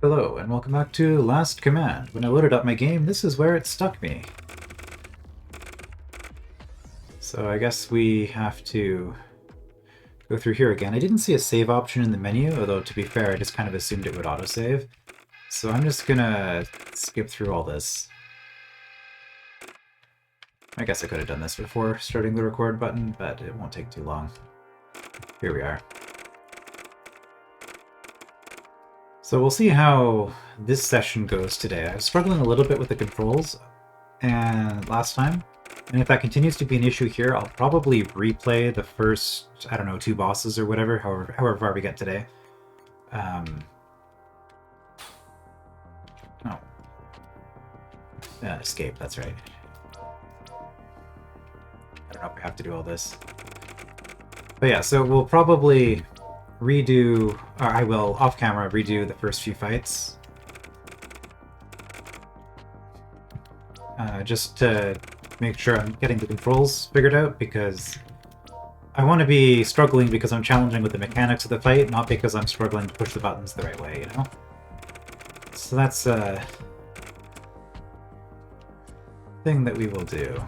Hello, and welcome back to Last Command. When I loaded up my game, this is where it stuck me. So I guess we have to go through here again. I didn't see a save option in the menu, although to be fair, I just kind of assumed it would autosave. So I'm just gonna skip through all this. I guess I could have done this before starting the record button, but it won't take too long. Here we are. So we'll see how this session goes today. I was struggling a little bit with the controls and last time, and if that continues to be an issue here, I'll probably replay the first, I don't know, 2 bosses or whatever, however far we get today. Escape, that's right. I don't know if we have to do all this. But yeah, so we'll probably redo, or I will, off camera, redo the first few fights. Just to make sure I'm getting the controls figured out, because I want to be struggling because I'm challenging with the mechanics of the fight, not because I'm struggling to push the buttons the right way, you know? So that's a thing that we will do.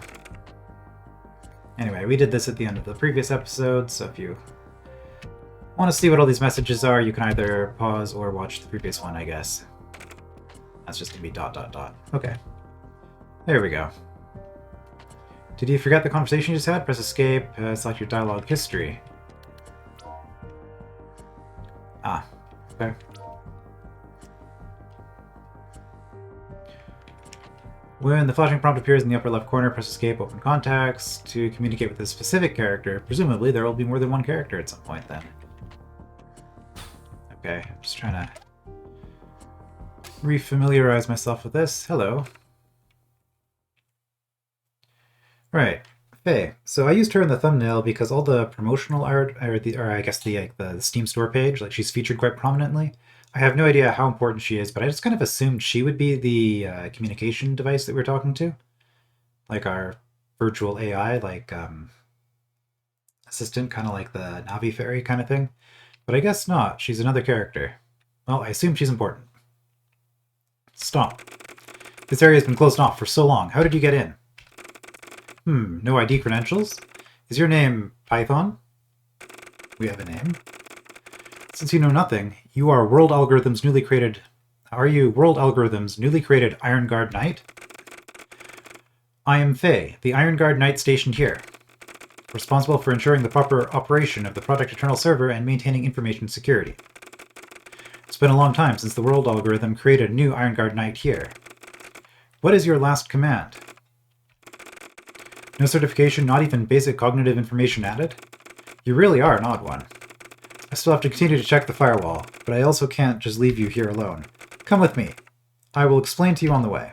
Anyway, we did this at the end of the previous episode, so if you want to see what all these messages are, you can either pause or watch the previous one, I guess. That's just going to be ... Okay. There we go. Did you forget the conversation you just had? Press escape, select your dialogue history. Ah, okay. When the flashing prompt appears in the upper left corner, press escape, open contacts to communicate with a specific character. Presumably there will be more than one character at some point then. Okay, I'm just trying to refamiliarize myself with this. Hello. Right, Faye. So I used her in the thumbnail because all the promotional art, or I guess the Steam store page, like she's featured quite prominently. I have no idea how important she is, but I just kind of assumed she would be the communication device that we're talking to. Like our virtual AI, like assistant, kind of like the Navi Fairy kind of thing. But I guess not. She's another character. Well, I assume she's important. Stop. This area has been closed off for so long. How did you get in? No ID credentials? Is your name Python? We have a name. Since you know nothing, you are World Algorithm's newly created... Are you World Algorithm's newly created Iron Guard Knight? I am Faye, the Iron Guard Knight stationed here, responsible for ensuring the proper operation of the Project Eternal server and maintaining information security. It's been a long time since the World Algorithm created a new Iron Guard Knight here. What is your last command? No certification, not even basic cognitive information added? You really are an odd one. I still have to continue to check the firewall, but I also can't just leave you here alone. Come with me. I will explain to you on the way.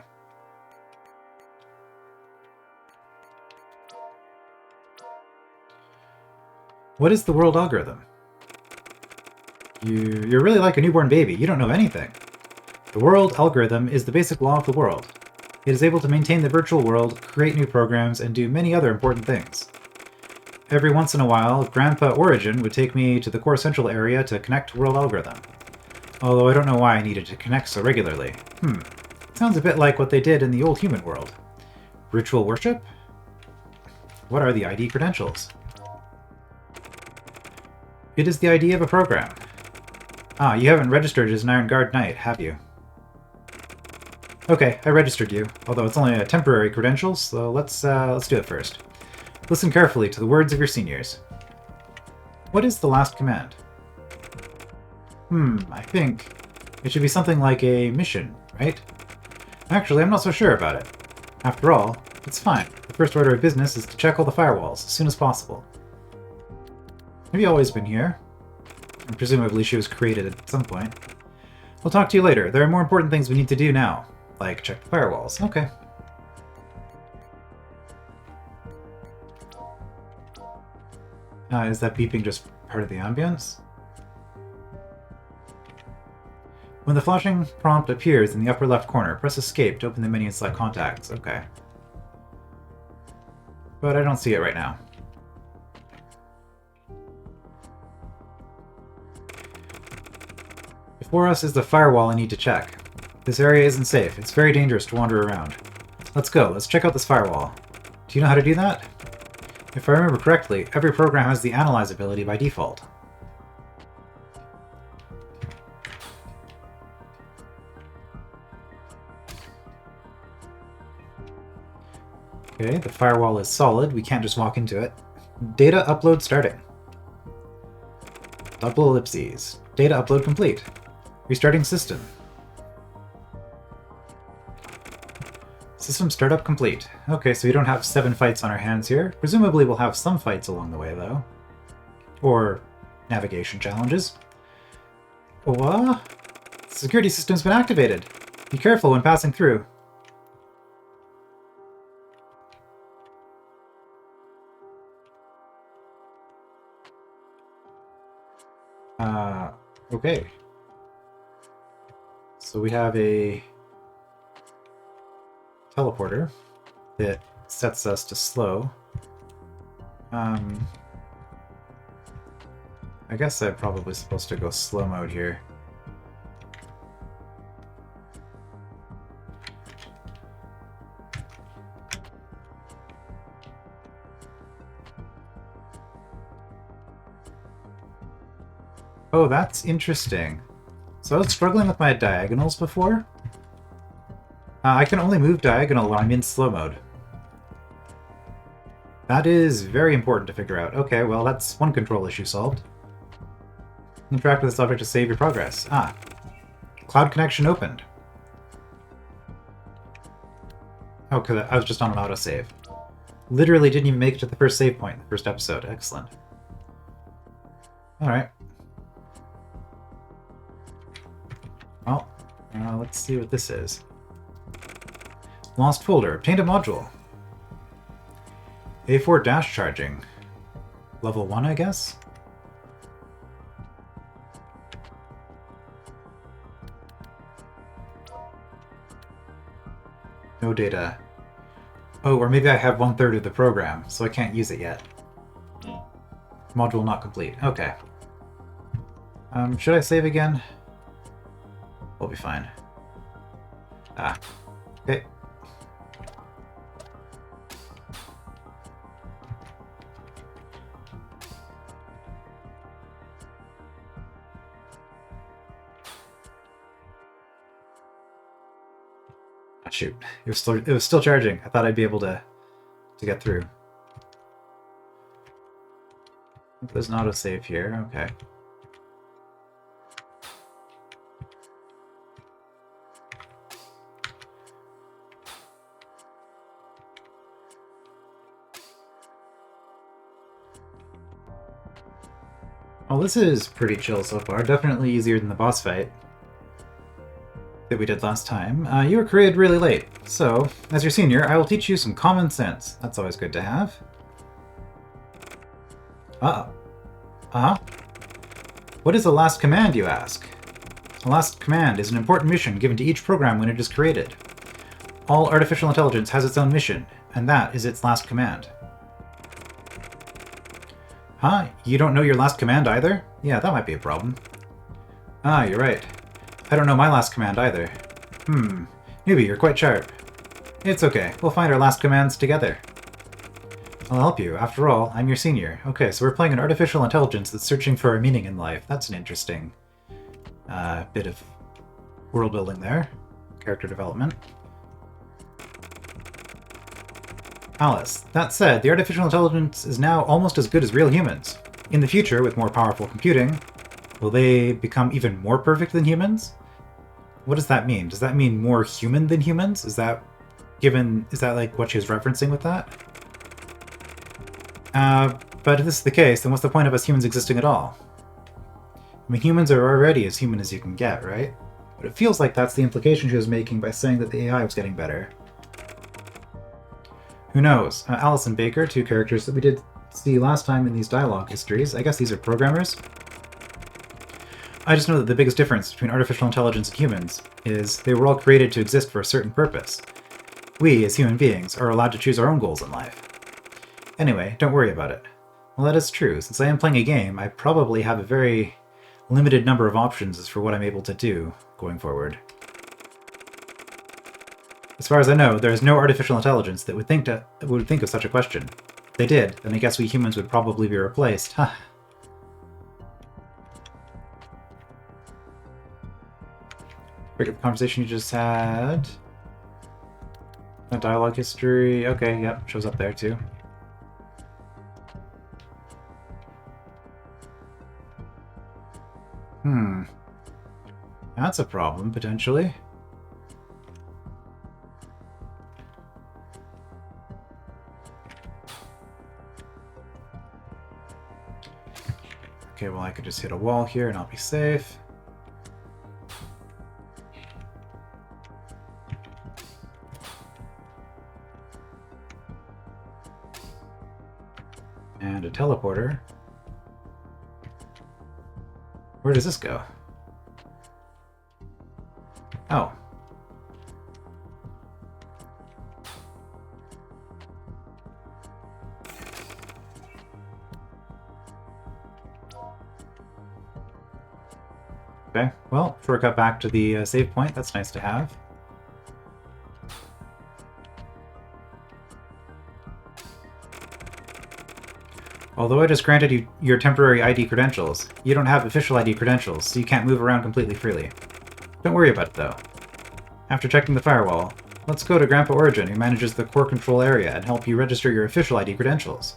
What is the world algorithm? You're really like a newborn baby. You don't know anything. The world algorithm is the basic law of the world. It is able to maintain the virtual world, create new programs, and do many other important things. Every once in a while, Grandpa Origin would take me to the core central area to connect to world algorithm. Although I don't know why I needed to connect so regularly. Sounds a bit like what they did in the old human world. Ritual worship? What are the ID credentials? It is the ID of a program. Ah, you haven't registered as an Iron Guard Knight, have you? Okay, I registered you, although it's only a temporary credential, so let's do it first. Listen carefully to the words of your seniors. What is the last command? I think it should be something like a mission, right? Actually, I'm not so sure about it. After all, it's fine. The first order of business is to check all the firewalls as soon as possible. Have you always been here? And presumably she was created at some point. We'll talk to you later. There are more important things we need to do now. Like check the firewalls. Okay. Is that beeping just part of the ambience? When the flashing prompt appears in the upper left corner, press escape to open the menu and select contacts. Okay. But I don't see it right now. Before us is the firewall I need to check. This area isn't safe. It's very dangerous to wander around. Let's go. Let's check out this firewall. Do you know how to do that? If I remember correctly, every program has the analyze ability by default. Okay, the firewall is solid. We can't just walk into it. Data upload starting. Double ellipses. Data upload complete. Restarting system. System startup complete. Okay, so we don't have 7 fights on our hands here. Presumably we'll have some fights along the way, though. Or navigation challenges. What? The security system's been activated. Be careful when passing through. Okay. So we have a teleporter that sets us to slow. I guess I'm probably supposed to go slow mode here. Oh, that's interesting. So I was struggling with my diagonals before. I can only move diagonal when I'm in slow mode. That is very important to figure out. Okay, well that's one control issue solved. Interact with this object to save your progress. Ah. Cloud connection opened. Oh, because I was just on an autosave. Literally didn't even make it to the first save point in the first episode. Excellent. Alright. Well, let's see what this is. Lost folder. Obtained a module. A4 dash charging. Level 1, I guess? No data. Oh, or maybe I have 1/3 of the program, so I can't use it yet. Module not complete. Okay. Should I save again? We'll be fine. Ah. Okay. Ah, shoot. It was still charging. I thought I'd be able to get through. There's an autosave here. Okay. Well, this is pretty chill so far. Definitely easier than the boss fight that we did last time. You were created really late, so as your senior, I will teach you some common sense. That's always good to have. What is a last command, you ask? A last command is an important mission given to each program when it is created. All artificial intelligence has its own mission, and that is its last command. Huh? You don't know your last command either? Yeah, that might be a problem. Ah, you're right. I don't know my last command either. Newbie, you're quite sharp. It's okay. We'll find our last commands together. I'll help you. After all, I'm your senior. Okay, so we're playing an artificial intelligence that's searching for a meaning in life. That's an interesting bit of world building there. Character development. Alice, that said, the artificial intelligence is now almost as good as real humans. In the future, with more powerful computing, will they become even more perfect than humans? What does that mean? Does that mean more human than humans? Is that like what she was referencing with that? But if this is the case, then what's the point of us humans existing at all? I mean, humans are already as human as you can get, right? But it feels like that's the implication she was making by saying that the AI was getting better. Who knows? Alice and Baker, two characters that we did see last time in these dialogue histories. I guess these are programmers. I just know that the biggest difference between artificial intelligence and humans is they were all created to exist for a certain purpose. We, as human beings, are allowed to choose our own goals in life. Anyway, don't worry about it. Well, that is true. Since I am playing a game, I probably have a very limited number of options as for what I'm able to do going forward. As far as I know, there is no artificial intelligence that would think of such a question. If they did, then I guess we humans would probably be replaced. Huh. Break up the conversation you just had. Dialogue history. Okay, yep, shows up there too. That's a problem, potentially. Okay, well I could just hit a wall here and I'll be safe. And a teleporter. Where does this go? Oh. Okay, well, shortcut back to the save point. That's nice to have. Although I just granted you your temporary ID credentials, you don't have official ID credentials, so you can't move around completely freely. Don't worry about it, though. After checking the firewall, let's go to Grandpa Origin, who manages the core control area, and help you register your official ID credentials.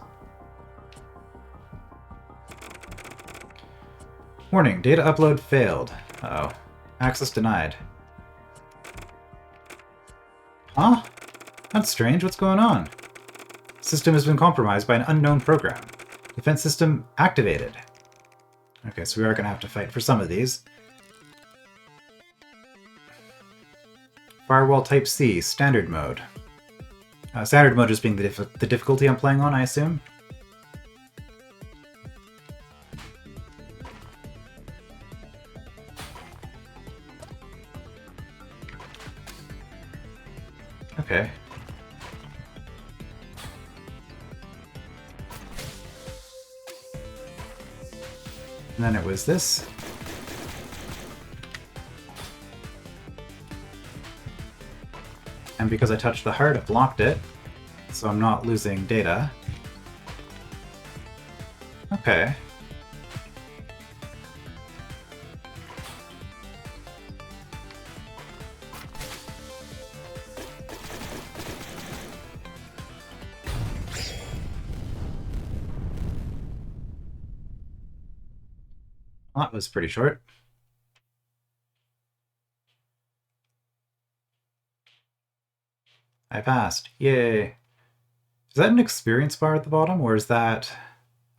Warning, data upload failed. Uh-oh. Access denied. Huh? That's strange, what's going on? System has been compromised by an unknown program. Defense system activated. Okay, so we are going to have to fight for some of these. Firewall Type C, Standard Mode. Standard Mode just being the difficulty I'm playing on, I assume. Okay. And then it was this. And because I touched the heart, it blocked it, so I'm not losing data. Okay. Well, that was pretty short. I passed. Yay. Is that an experience bar at the bottom, or is that...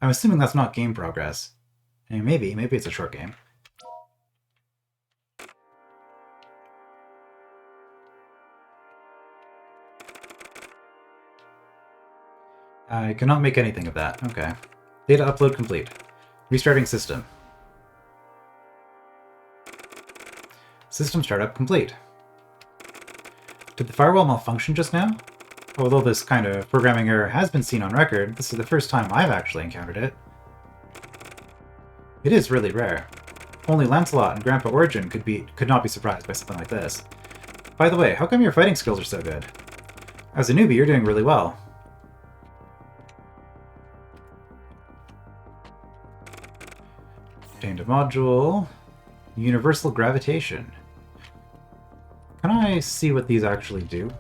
I'm assuming that's not game progress. I mean, maybe it's a short game. I cannot make anything of that. Okay. Data upload complete. Restarting system. System startup complete. Did the firewall malfunction just now? Although this kind of programming error has been seen on record, this is the first time I've actually encountered it. It is really rare. Only Lancelot and Grandpa Origin could not be surprised by something like this. By the way, how come your fighting skills are so good? As a newbie, you're doing really well. Obtained a module. Universal Gravitation. Can I see what these actually do?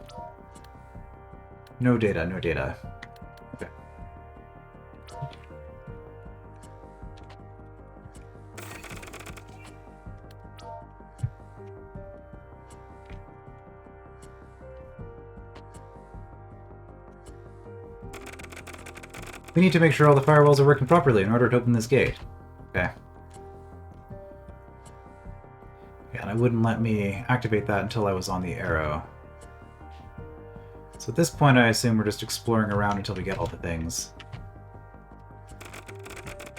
No data, no data. Okay. We need to make sure all the firewalls are working properly in order to open this gate. Okay. Yeah, and it wouldn't let me activate that until I was on the arrow. So at this point, I assume we're just exploring around until we get all the things.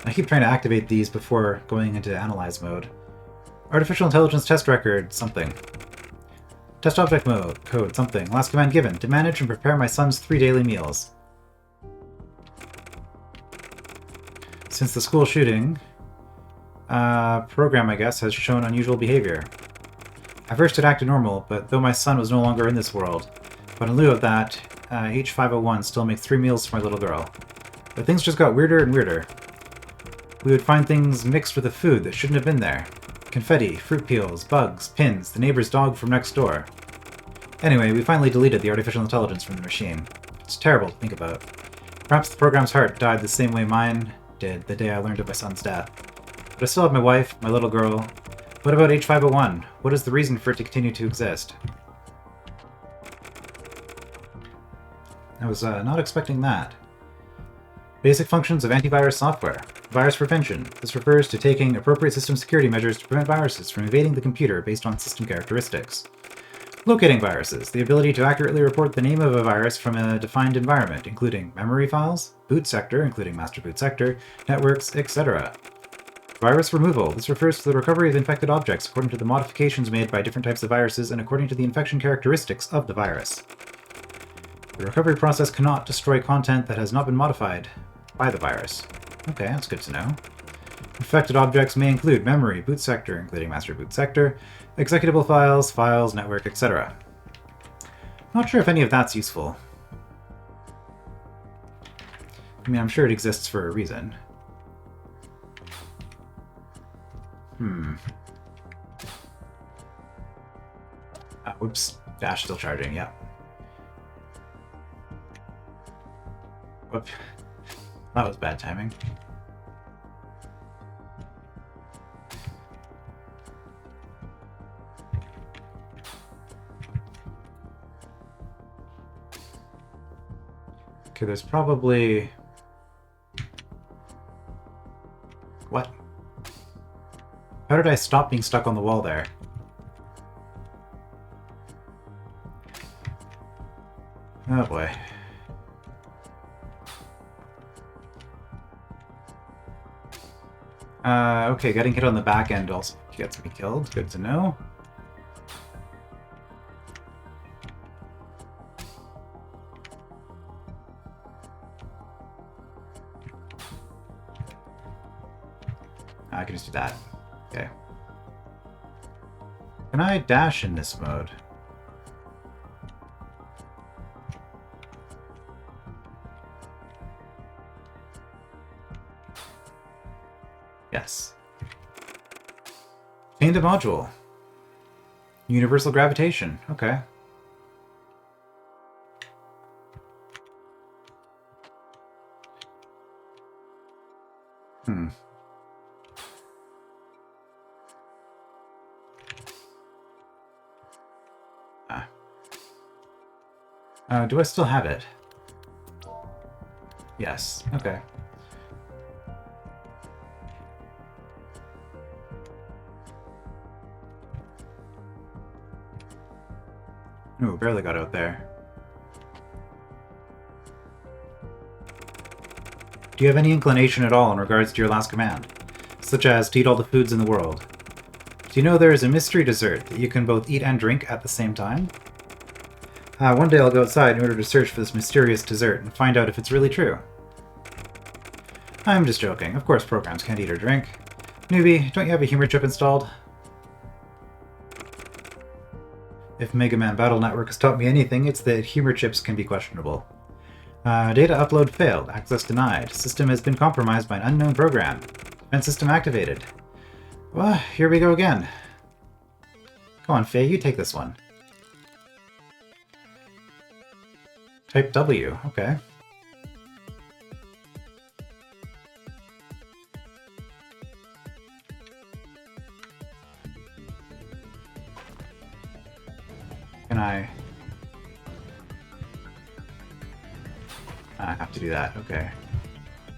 I keep trying to activate these before going into analyze mode. Artificial intelligence test record, something. Test object mode, code, something. Last command given, to manage and prepare my son's 3 daily meals. Since the school shooting, Program, I guess, has shown unusual behavior. At first it acted normal, but though my son was no longer in this world. But in lieu of that, H501 still makes 3 meals for my little girl. But things just got weirder and weirder. We would find things mixed with the food that shouldn't have been there. Confetti, fruit peels, bugs, pins, the neighbor's dog from next door. Anyway, we finally deleted the artificial intelligence from the machine. It's terrible to think about. Perhaps the program's heart died the same way mine did the day I learned of my son's death. But I still have my wife, my little girl. What about H501? What is the reason for it to continue to exist? I was not expecting that. Basic functions of antivirus software. Virus prevention. This refers to taking appropriate system security measures to prevent viruses from invading the computer based on system characteristics. Locating viruses. The ability to accurately report the name of a virus from a defined environment, including memory files, boot sector, including master boot sector, networks, etc. Virus removal. This refers to the recovery of infected objects according to the modifications made by different types of viruses and according to the infection characteristics of the virus. The recovery process cannot destroy content that has not been modified by the virus. Okay, that's good to know. Infected objects may include memory, boot sector, including master boot sector, executable files, network, etc. Not sure if any of that's useful. I mean, I'm sure it exists for a reason. Whoops. Dash still charging, yeah. Whoop. That was bad timing. Okay, there's probably... What? How did I stop being stuck on the wall there? Oh boy. Okay, getting hit on the back end also gets me killed. Good to know. I can just do that. Okay. Can I dash in this mode? Yes. Obtained a module. Universal Gravitation. Okay. Do I still have it? Yes. Okay. Ooh, barely got out there. Do you have any inclination at all in regards to your last command? Such as to eat all the foods in the world. Do you know there is a mystery dessert that you can both eat and drink at the same time? One day I'll go outside in order to search for this mysterious dessert and find out if it's really true. I'm just joking. Of course programs can't eat or drink. Newbie, don't you have a humor chip installed? If Mega Man Battle Network has taught me anything, it's that humor chips can be questionable. Data upload failed. Access denied. System has been compromised by an unknown program. Event system activated. Well, here we go again. Come on, Faye, you take this one. Type W, okay. Can I have to do that, okay.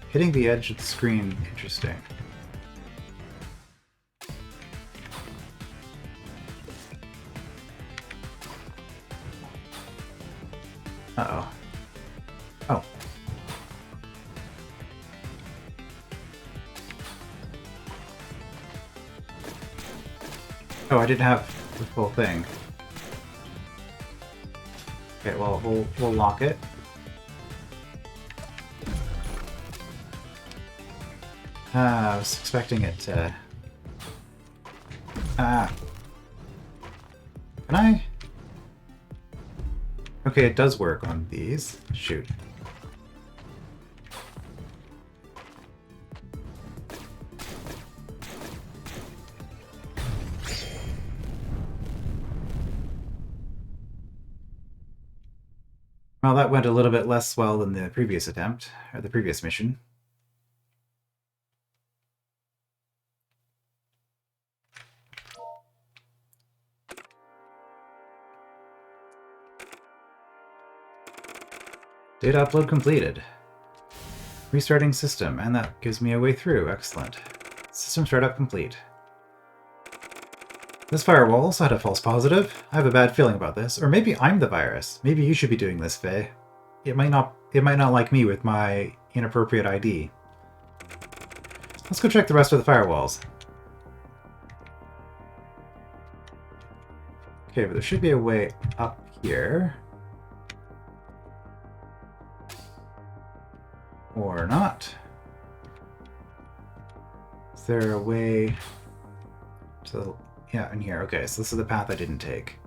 Hitting the edge of the screen, interesting. Uh-oh. Oh. Oh, I didn't have the full thing. Okay, well, we'll lock it. I was expecting it to Ah. Can I? Okay, it does work on these. Shoot. Well, that went a little bit less well than the previous attempt, or the previous mission. Data upload completed. Restarting system, and that gives me a way through. Excellent. System startup complete. This firewall also had a false positive. I have a bad feeling about this. Or maybe I'm the virus. Maybe you should be doing this, Faye. It might not like me with my inappropriate ID. Let's go check the rest of the firewalls. Okay, but there should be a way up here. Or not. Is there a way to... Yeah, in here. Okay, so this is the path I didn't take.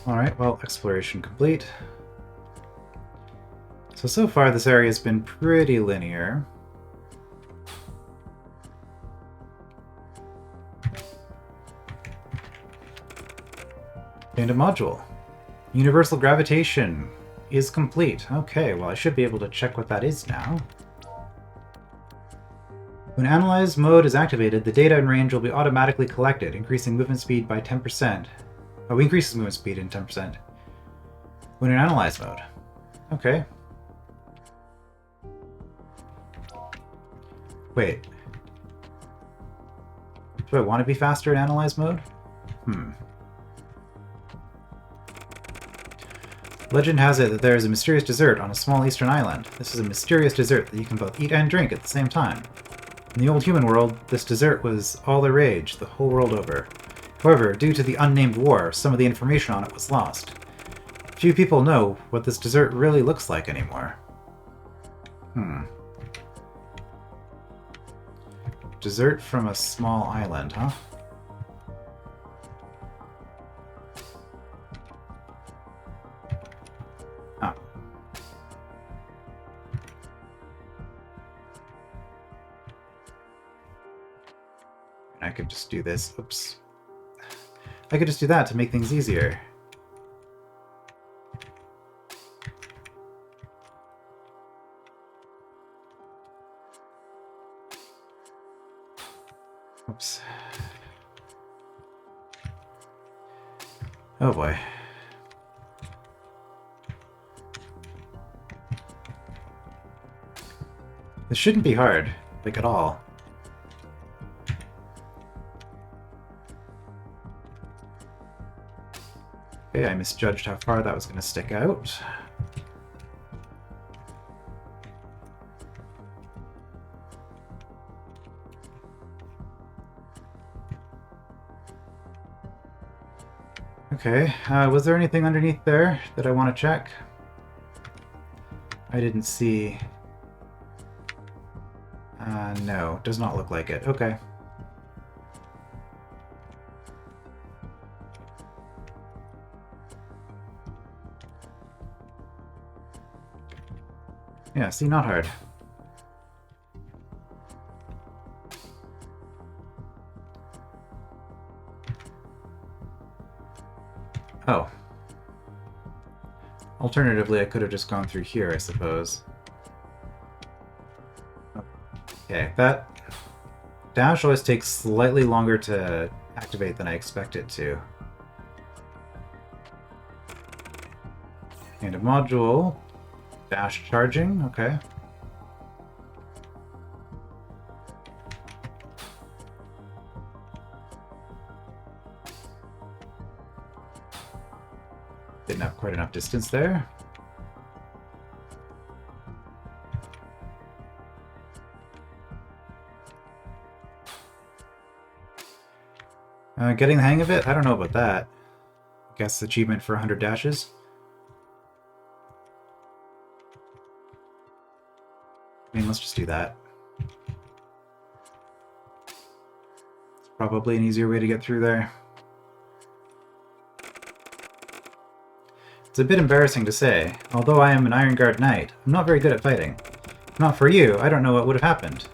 Alright, well, exploration complete. So far this area has been pretty linear. And a module. Universal Gravitation is complete. Okay, well I should be able to check what that is now. When Analyze mode is activated, the data in range will be automatically collected, increasing movement speed by 10%. Oh, increases movement speed in 10%. When in Analyze mode. Okay. Wait. Do I want to be faster in Analyze mode? Legend has it that there is a mysterious dessert on a small eastern island. This is a mysterious dessert that you can both eat and drink at the same time. In the old human world, this dessert was all the rage, the whole world over. However, due to the unnamed war, some of the information on it was lost. Few people know what this dessert really looks like anymore. Dessert from a small island, huh? Oh. I could just do this. Oops. I could just do that to make things easier. Oops. Oh boy. This shouldn't be hard, like at all. Okay, I misjudged how far that was going to stick out. Okay, was there anything underneath there that I want to check? I didn't see... no, does not look like it. Okay. Yeah, see, not hard. Oh. Alternatively, I could have just gone through here, I suppose. Okay, that dash always takes slightly longer to activate than I expect it to. And a module. Dash charging, okay. Didn't have quite enough distance there. Getting the hang of it? I don't know about that. I guess achievement for 100 dashes. I mean, let's just do that. It's probably an easier way to get through there. It's a bit embarrassing to say. Although I am an Iron Guard Knight, I'm not very good at fighting. If not for you, I don't know what would have happened.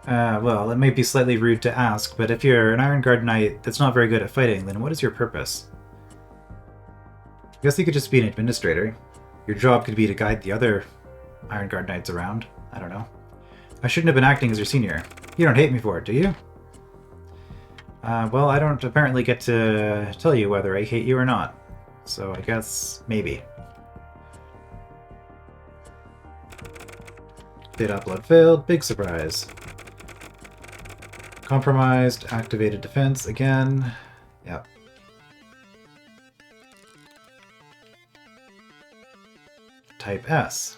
Well, it may be slightly rude to ask, but if you're an Iron Guard Knight that's not very good at fighting, then what is your purpose? I guess you could just be an administrator. Your job could be to guide the other Iron Guard Knights around. I don't know. I shouldn't have been acting as your senior. You don't hate me for it, do you? Well, I don't apparently get to tell you whether I hate you or not. So I guess maybe. Data upload failed. Big surprise. Compromised. Activated defense again. Yep. Type S.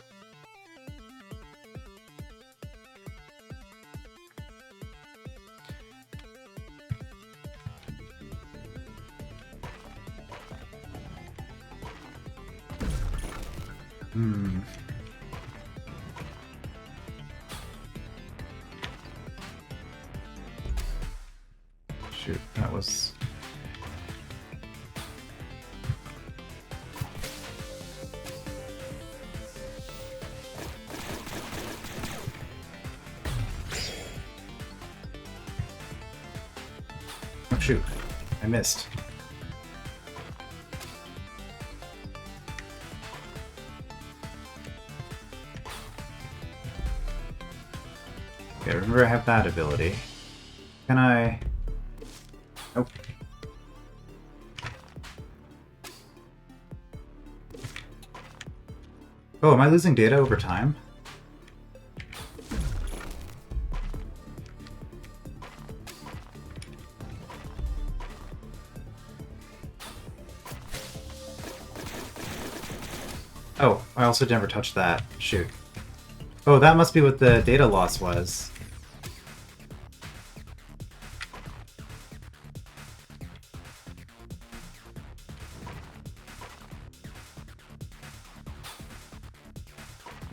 Shoot, that was... Oh shoot, I missed. Okay, remember I have that ability. Can I... Nope. Oh, am I losing data over time? Oh, I also never touched that. Shoot. Oh, that must be what the data loss was.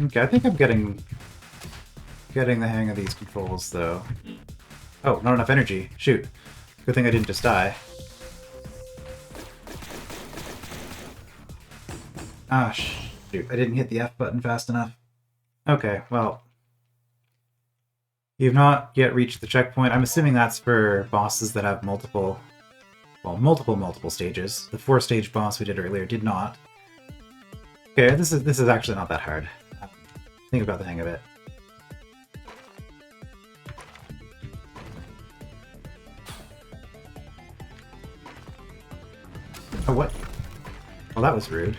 Okay, I think I'm getting the hang of these controls, though. Oh, not enough energy. Shoot. Good thing I didn't just die. Ah, shoot. I didn't hit the F button fast enough. Okay, well... You've not yet reached the checkpoint. I'm assuming that's for bosses that have multiple... Well, multiple stages. The 4-stage boss we did earlier did not. Okay, this is actually not that hard. I think about the hang of it. Oh, what? Well, that was rude.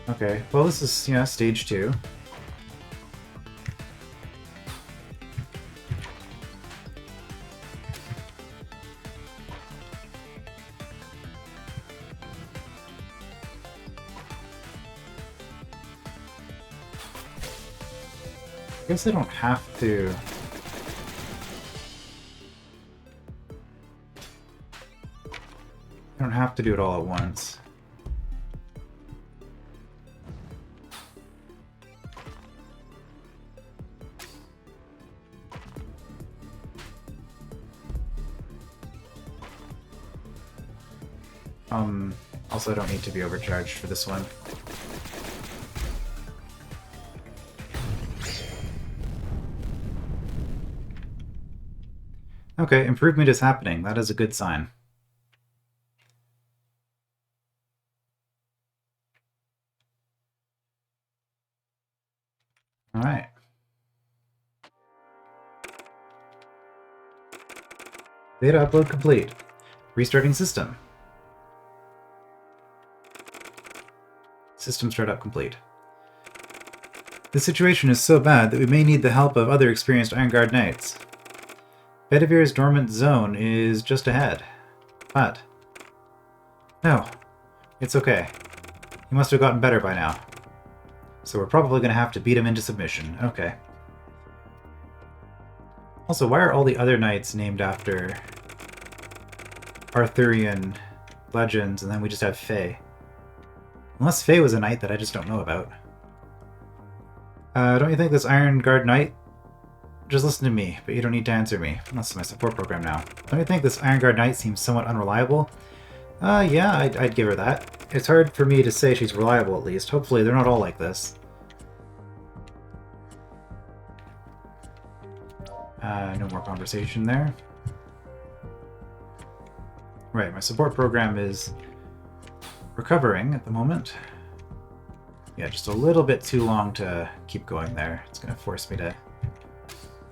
Okay, well this is, you know, stage 2. I guess I don't have to... I don't have to do it all at once. Also I don't need to be overcharged for this one. Okay, improvement is happening. That is a good sign. Alright. Data upload complete. Restarting system. System startup complete. The situation is so bad that we may need the help of other experienced Iron Guard Knights. Bedivere's dormant zone is just ahead. But... No. It's okay. He must have gotten better by now. So we're probably going to have to beat him into submission. Okay. Also, why are all the other knights named after Arthurian legends, and then we just have Fae? Unless Fae was a knight that I just don't know about. Don't you think this Iron Guard knight... Just listen to me, but you don't need to answer me. That's my support program now. Don't you think this Iron Guard knight seems somewhat unreliable? Yeah, I'd give her that. It's hard for me to say she's reliable, at least. Hopefully they're not all like this. No more conversation there. Right, my support program is recovering at the moment. Yeah, just a little bit too long to keep going there. It's going to force me to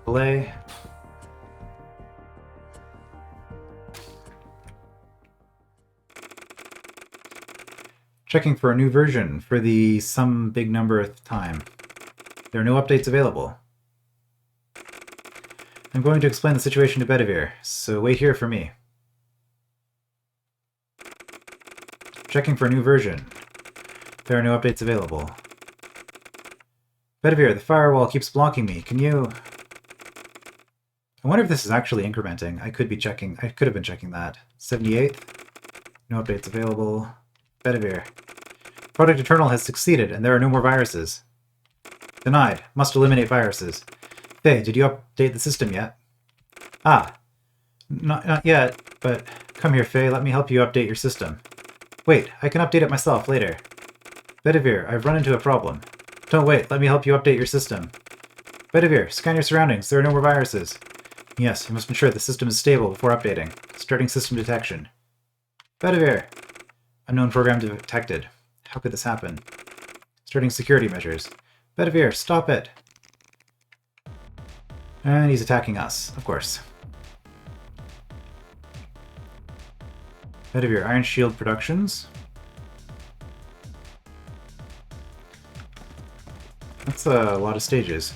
delay. Checking for a new version for the some big numberth time. There are no updates available. I'm going to explain the situation to Bedivere, so wait here for me. Checking for a new version. There are no updates available. Bedivere, the firewall keeps blocking me. Can you... I wonder if this is actually incrementing. I could have been checking that. 78th. No updates available. Bedivere. Project Eternal has succeeded, and there are no more viruses. Denied. Must eliminate viruses. Faye, did you update the system yet? Ah. Not yet, but come here, Faye. Let me help you update your system. Wait, I can update it myself later. Bedivere, I've run into a problem. Don't wait. Let me help you update your system. Bedivere, scan your surroundings. There are no more viruses. Yes, you must ensure the system is stable before updating. Starting system detection. Bedivere. Unknown program detected. How could this happen? Starting security measures. Bedivere, stop it! And he's attacking us, of course. Bedivere, Iron Shield Productions. That's a lot of stages.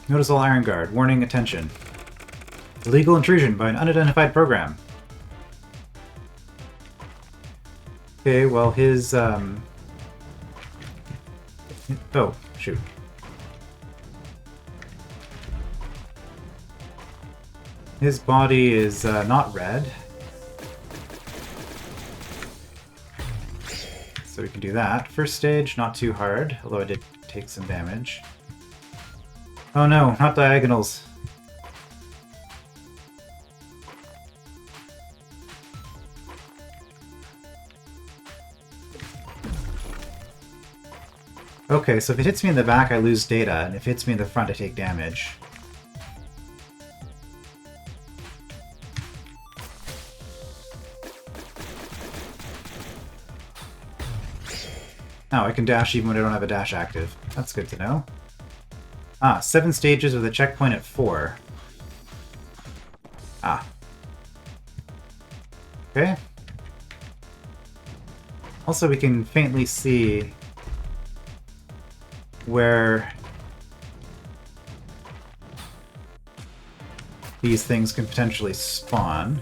Notice all Iron Guard. Warning, attention. Illegal intrusion by an unidentified program. Okay, well his, oh, shoot. His body is not red. So we can do that. First stage, not too hard, although I did take some damage. Oh no, not diagonals. Okay, so if it hits me in the back, I lose data, and if it hits me in the front, I take damage. Oh, I can dash even when I don't have a dash active. That's good to know. Ah, 7 stages with a checkpoint at 4. Ah. Okay. Also, we can faintly see where these things can potentially spawn.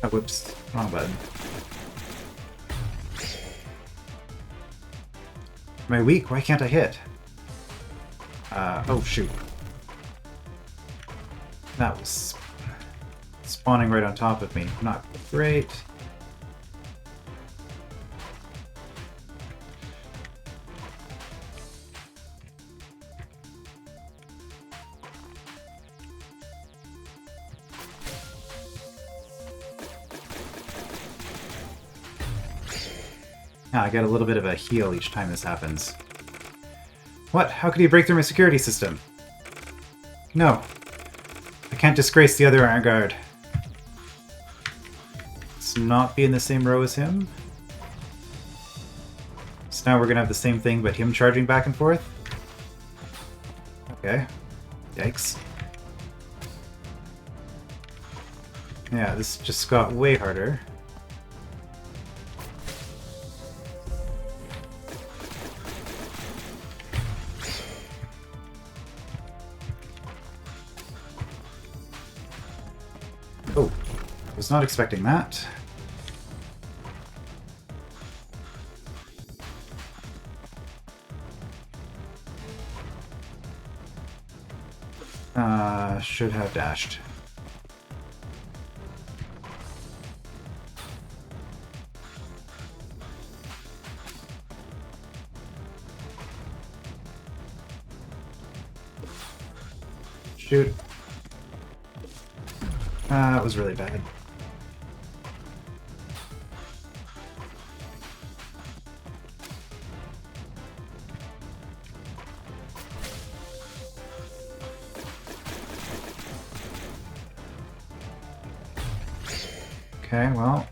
Oh, whoops. Wrong button. Am I weak? Why can't I hit? Oh shoot. That was spawning right on top of me. Not great. I get a little bit of a heal each time this happens. What? How could he break through my security system? No. I can't disgrace the other Iron Guard. Let's not be in the same row as him. So now we're gonna have the same thing, but him charging back and forth? Okay. Yikes. Yeah, this just got way harder. Was not expecting that. Should have dashed. Shoot. That was really bad. Okay, well.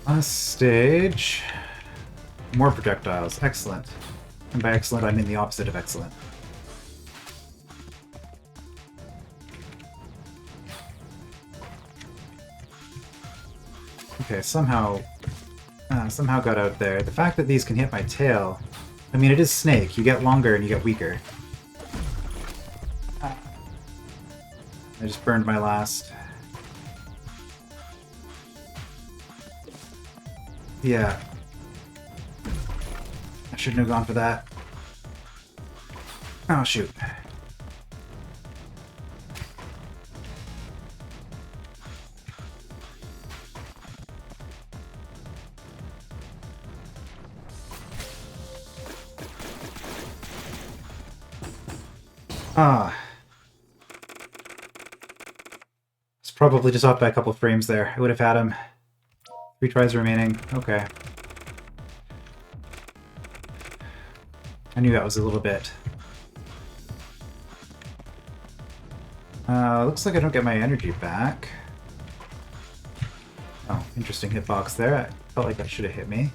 Last stage. More projectiles. Excellent. And by excellent, I mean the opposite of excellent. Okay, somehow got out there. The fact that these can hit my tail... I mean, it is Snake. You get longer and you get weaker. I just burned my last. Yeah. I shouldn't have gone for that. Oh, shoot. Ah. It's probably just off by a couple frames there. I would have had him. 3 tries remaining. Okay. I knew that was a little bit. Looks like I don't get my energy back. Oh, interesting hitbox there. I felt like that should have hit me.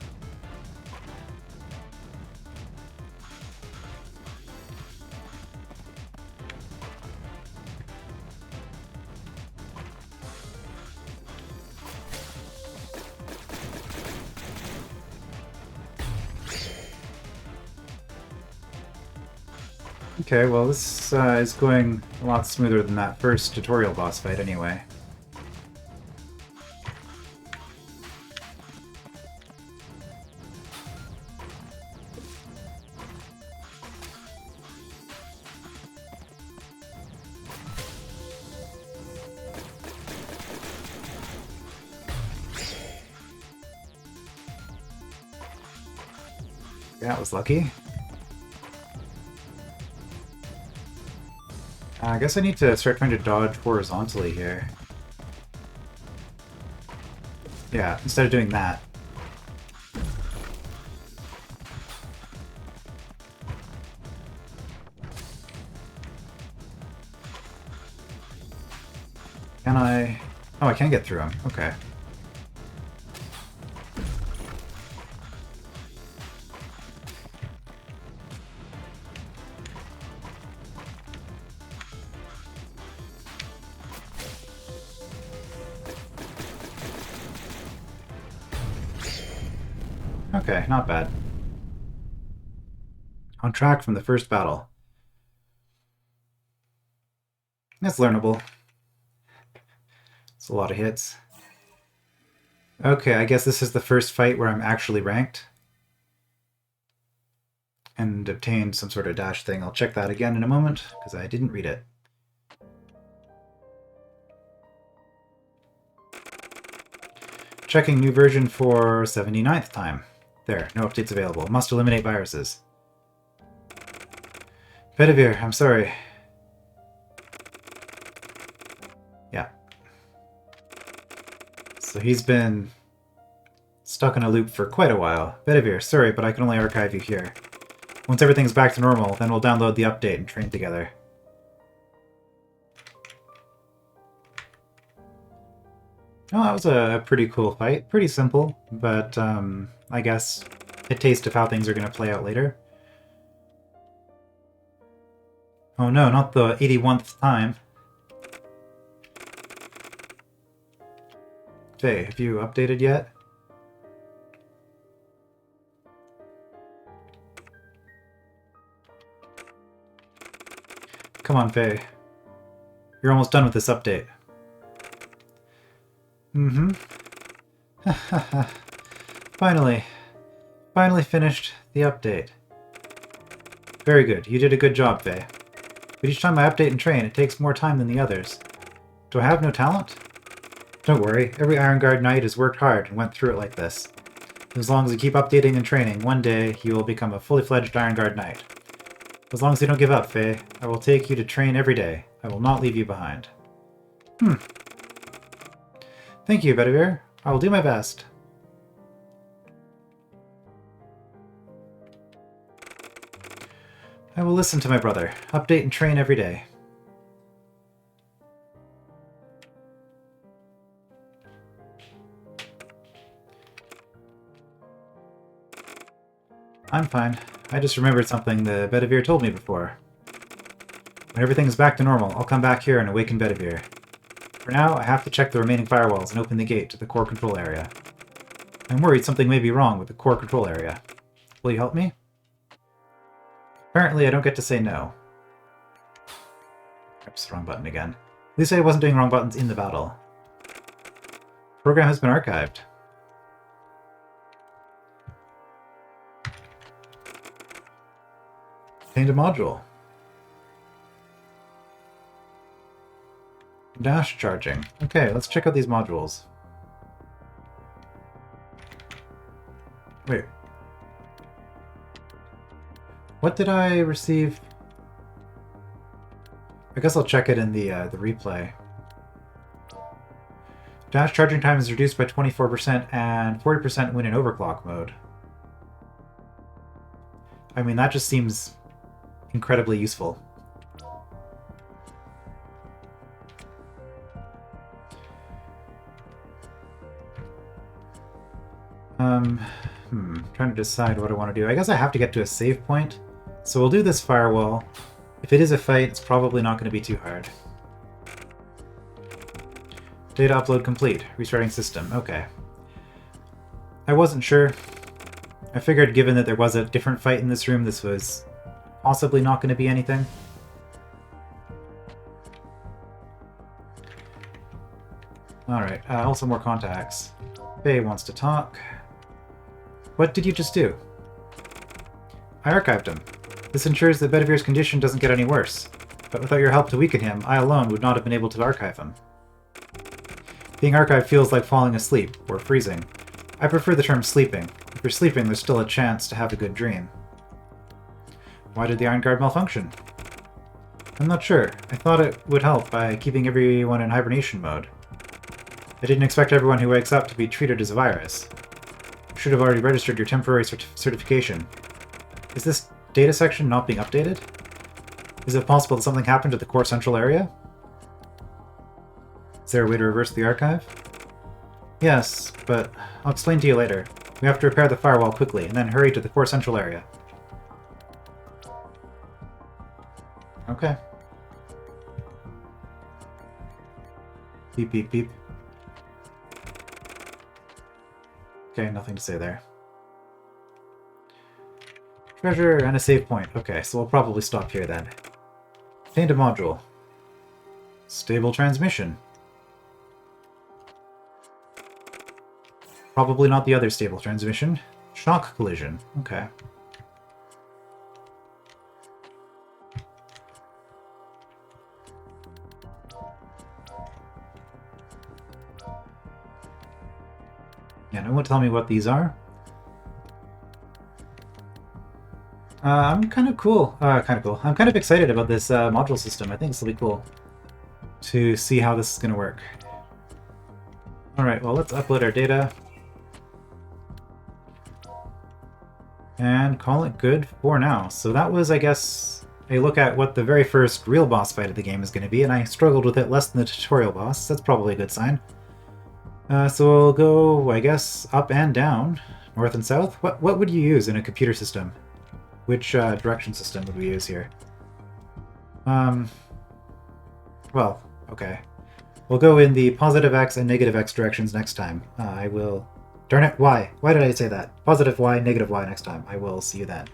Okay, well this is going a lot smoother than that first tutorial boss fight anyway. Yeah, that was lucky. I guess I need to start trying to dodge horizontally here. Yeah, instead of doing that. Can I... Oh, I can get through him. Okay. Okay, not bad. On track from the first battle. That's learnable. It's a lot of hits. Okay, I guess this is the first fight where I'm actually ranked. And obtained some sort of dash thing. I'll check that again in a moment, because I didn't read it. Checking new version for 79th time. There, no updates available. Must eliminate viruses. Bedivere, I'm sorry. Yeah. So he's been stuck in a loop for quite a while. Bedivere, sorry, but I can only archive you here. Once everything's back to normal, then we'll download the update and train together. Oh, that was a pretty cool fight. Pretty simple, but I guess a taste of how things are going to play out later. Oh no, not the 81st time. Faye, have you updated yet? Come on, Faye. You're almost done with this update. Mm-hmm. Finally. Finally finished the update. Very good. You did a good job, Faye. But each time I update and train, it takes more time than the others. Do I have no talent? Don't worry. Every Iron Guard Knight has worked hard and went through it like this. As long as you keep updating and training, one day you will become a fully fledged Iron Guard Knight. As long as you don't give up, Faye, I will take you to train every day. I will not leave you behind. Thank you, Bedivere. I will do my best. I will listen to my brother. Update and train every day. I'm fine. I just remembered something the Bedivere told me before. When everything is back to normal, I'll come back here and awaken Bedivere. For now, I have to check the remaining firewalls and open the gate to the core control area. I'm worried something may be wrong with the core control area. Will you help me? Apparently, I don't get to say no. Oops, wrong button again. At least I wasn't doing wrong buttons in the battle. Program has been archived. Obtained a module. Dash charging. Okay, let's check out these modules. Wait. What did I receive? I guess I'll check it in the replay. Dash charging time is reduced by 24% and 40% when in overclock mode. I mean, that just seems incredibly useful. Trying to decide what I want to do. I guess I have to get to a save point. So we'll do this firewall. If it is a fight, it's probably not going to be too hard. Data upload complete. Restarting system. Okay. I wasn't sure. I figured given that there was a different fight in this room, this was possibly not going to be anything. Alright, also more contacts. Faye wants to talk. What did you just do? I archived him. This ensures that Bedivere's condition doesn't get any worse. But without your help to weaken him, I alone would not have been able to archive him. Being archived feels like falling asleep, or freezing. I prefer the term sleeping. If you're sleeping, there's still a chance to have a good dream. Why did the Iron Guard malfunction? I'm not sure. I thought it would help by keeping everyone in hibernation mode. I didn't expect everyone who wakes up to be treated as a virus. You should have already registered your temporary certification. Is this data section not being updated? Is it possible that something happened to the core central area? Is there a way to reverse the archive? Yes, but I'll explain to you later. We have to repair the firewall quickly, and then hurry to the core central area. Okay. Beep, beep, beep. Okay, nothing to say there. Treasure and a save point. Okay, so we'll probably stop here then. Obtained a module. Stable transmission. Probably not the other stable transmission. Shock collision. Okay. Yeah, no one tell me what these are. I'm kind of cool. I'm kind of excited about this module system. I think this will be cool to see how this is going to work. Alright, well, let's upload our data. And call it good for now. So that was, I guess, a look at what the very first real boss fight of the game is going to be, and I struggled with it less than the tutorial boss. That's probably a good sign. So we'll go, I guess, up and down, north and south. What would you use in a computer system? Which direction system would we use here? Well, okay. We'll go in the positive X and negative X directions next time. I will... Darn it, Y. Why did I say that? Positive Y, negative Y next time. I will see you then.